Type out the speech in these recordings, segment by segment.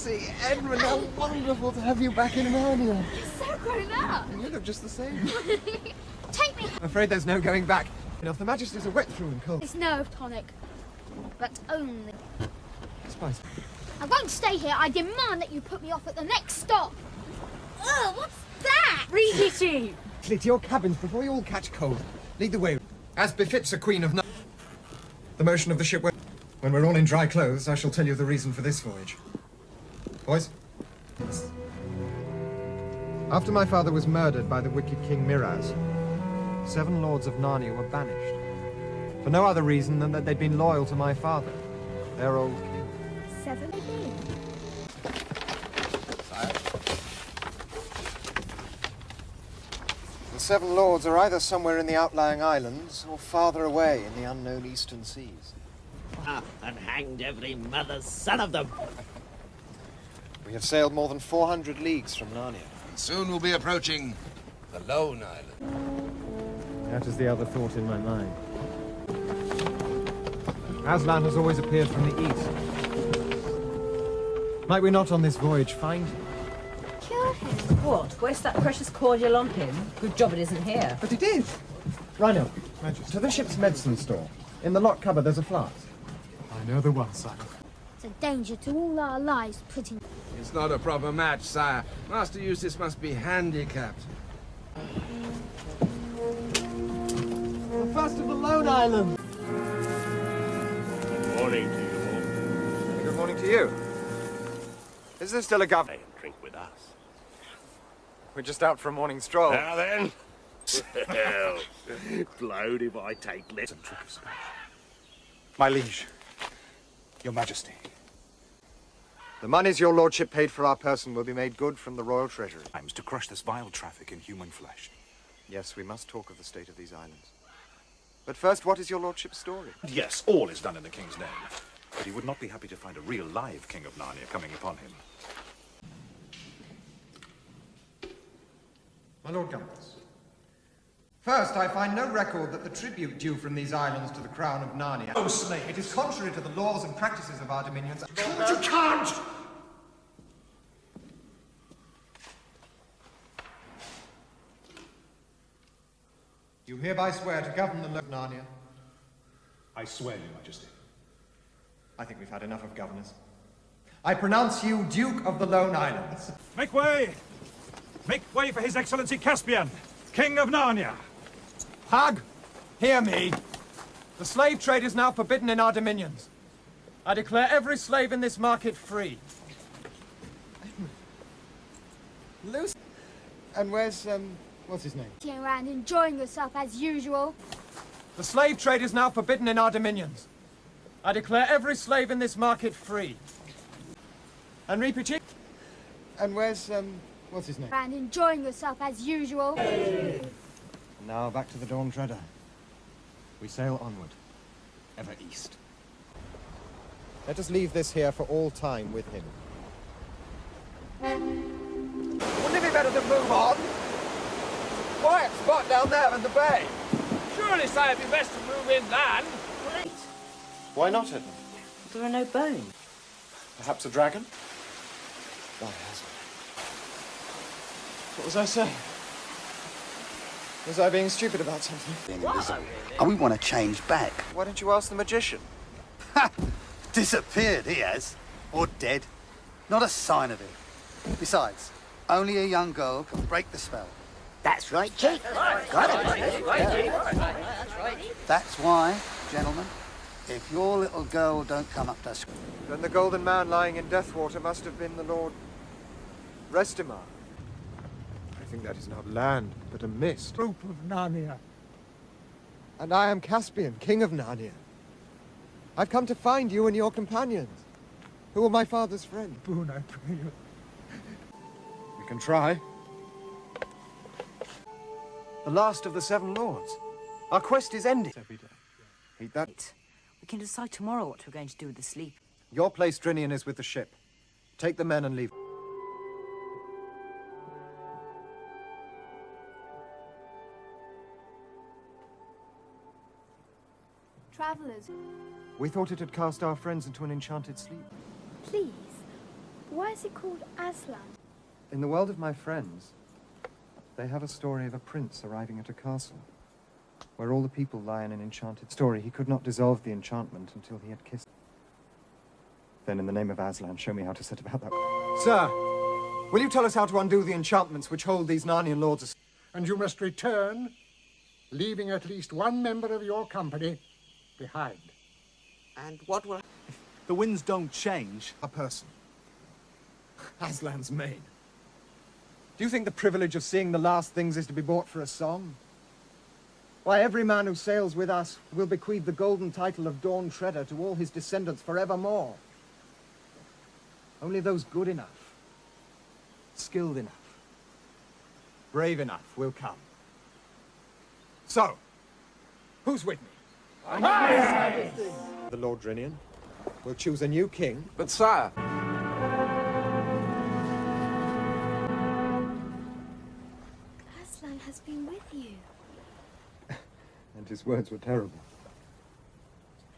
Lucy, Edmund, how wonderful to have you back in Narnia. You're so grown up. You look just the same. Take me. I'm afraid there's no going back. Enough, the Majesties are wet through and cold. It's nerve tonic, but only. Spice. I won't stay here. I demand that you put me off at the next stop. Ugh, what's that? Reheating. Clear to your cabins before you all catch cold. Lead the way. As befits a queen of Narnia. The motion of the ship. When we're all in dry clothes, I shall tell you the reason for this voyage. Boys? After my father was murdered by the wicked King Miraz, 7 lords of Narnia were banished. For no other reason than that they'd been loyal to my father, their old king. 7 again. Sire? The 7 lords are either somewhere in the outlying islands or farther away in the unknown eastern seas. And hanged every mother's son of them. We have sailed more than 400 leagues from Narnia. And soon we'll be approaching the Lone Island. That is the other thought in my mind. Aslan has always appeared from the east. Might we not on this voyage find him? Cure him. What? Waste that precious cordial on him? Good job it isn't here. But it is! Rhino, to the ship's medicine store. In the locked cupboard there's a flask. I know the one, sire. It's a danger to all our lives putting. It's not a proper match, sire. Master Eustace must be handicapped. The first of the Lone Island! Good morning to you all. Good morning to you. Is there still a governor? Stay and drink with us. We're just out for a morning stroll. Now then. Well, blowed if I take less. My liege, your majesty. The moneys your lordship paid for our person will be made good from the royal treasury. Aims to crush this vile traffic in human flesh. Yes, we must talk of the state of these islands. But first, what is your lordship's story? Yes, all is done in the king's name. But he would not be happy to find a real live king of Narnia coming upon him. My lord governors. First, I find no record that the tribute due from these islands to the crown of Narnia. Oh, slave! It is contrary to the laws and practices of our dominions. But you can't! You hereby swear to govern the of Narnia. I swear, your majesty. I think we've had enough of governors. I pronounce you Duke of the Lone Islands. Make way! Make way for His Excellency Caspian, King of Narnia! Hag, hear me. The slave trade is now forbidden in our dominions. I declare every slave in this market free. Lucy. And where's, what's his name? Sitting around enjoying yourself as usual. The slave trade is now forbidden in our dominions. I declare every slave in this market free. And Ripichi. And where's, what's his name? Around enjoying yourself as usual. Now back to the Dawn Treader. We sail onward, ever east. Let us leave this here for all time with him. Wouldn't it be better to move on? Quiet spot down there in the bay. Surely, sire, it'd be best to move inland. Why not, Edmund? There are no bones. Perhaps a dragon? By hazard. What was I saying? Was I being stupid about something? And we want to change back. Why don't you ask the magician? Ha! Disappeared, he has. Or dead. Not a sign of it. Besides, only a young girl can break the spell. That's right, Chief. Got it. That's why, gentlemen, if your little girl don't come up to scream. Then the golden man lying in Deathwater must have been the Lord Restimar. I think that is not land, but a mist. Group of Narnia. And I am Caspian, king of Narnia. I've come to find you and your companions, who are my father's friends. Boone, I pray you. We can try. The last of the 7 lords. Our quest is ended. Every day. Eat that. We can decide tomorrow what we're going to do with the sleep. Your place, Drinian, is with the ship. Take the men and leave. Travelers, We thought it had cast our friends into an enchanted sleep. please, Why is it called Aslan? In the world of my friends, they have a story of a prince arriving at a castle, where all the people lie in an enchanted story. He could not dissolve the enchantment until he had kissed. Then, in the name of Aslan, show me how to set about that. Sir, will you tell us how to undo the enchantments which hold these Narnian lords? And you must return, leaving at least one member of your company behind. And what will... The winds don't change. A person. Aslan's mane. Do you think the privilege of seeing the last things is to be bought for a song? Why, every man who sails with us will bequeath the golden title of Dawn Treader to all his descendants forevermore. Only those good enough, skilled enough, brave enough will come. So, who's with me? The Lord Drinian will choose a new king. But sire... Aslan has been with you. And his words were terrible.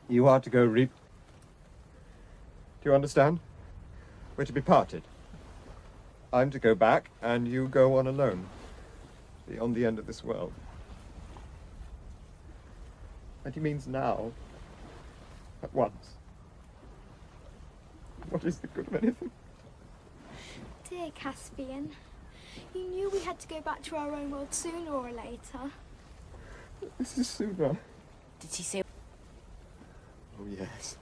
You are to go reap. Do you understand? We're to be parted. I'm to go back, and you go on alone, beyond the end of this world. And he means now, at once. What is the good of anything? Dear Caspian, you knew we had to go back to our own world sooner or later. This is sooner. Did she say... Oh, yes.